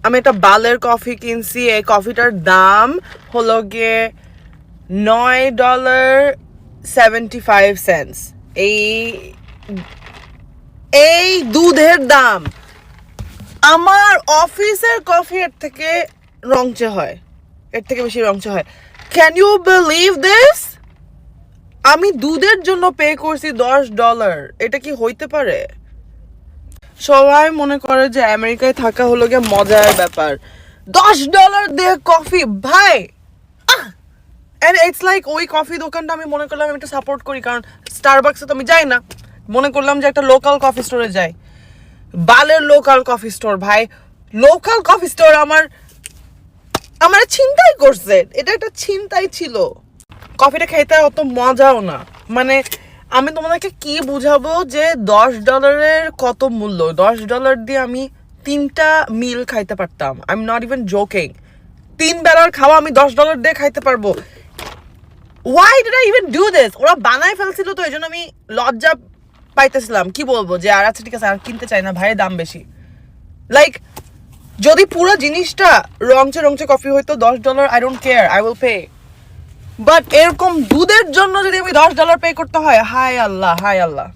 আমি একটা বালের কফি কিনছি। এই কফিটার দাম হলো গিয়ে $9.75। এই দুধের দাম। আমার অফিসের কফি এর থেকে রংচে হয়, এর থেকে বেশি রংচে হয়। Can you believe this? আমি দুধের জন্য পে করছি $10। এটা কি হইতে পারে? সবাই মনে করে যে আমেরিকায় থাকা হলো গিয়ে মজার ব্যাপার। $10 দিয়ে কফি ভাই। এন্ড ইটস লাইক ওই কফি দোকানটা আমি মনে করলাম আমি একটা সাপোর্ট করি, কারণ স্টারবাকসে তো আমি যাই না। মনে করলাম যে একটা লোকাল কফি স্টোরে যাই। বালের লোকাল কফি স্টোর ভাই। লোকাল কফি স্টোর আমার ছিনতাই করছে। এটা একটা ছিনতাই ছিল। কফিটা খেতে অত মজাও না। মানে আমি তোমাদেরকে কি বুঝাবো যে $10 কত মূল্য। $10 দিয়ে আমি 3টা মিল খাইতে পারতাম। I am not even joking. 3 বেলার খাওয়া আমি $10 দিয়ে খাইতে পারবো। Why did I even do this? ওরা বানায় ফেলছিল তো, এই জন্য আমি লজ্জা পাইতেছিলাম। কি বলবো যে আর আচ্ছা ঠিক আছে আর কিনতে চাই না ভাই, দাম বেশি। লাইক যদি পুরো জিনিসটা রংচে রংচে কফি হইতো $10, I don't care, I will pay. But এরকম দুধের জন্য যদি আমি $10 পে করতে হয়, হায় আল্লাহ হায় আল্লাহ।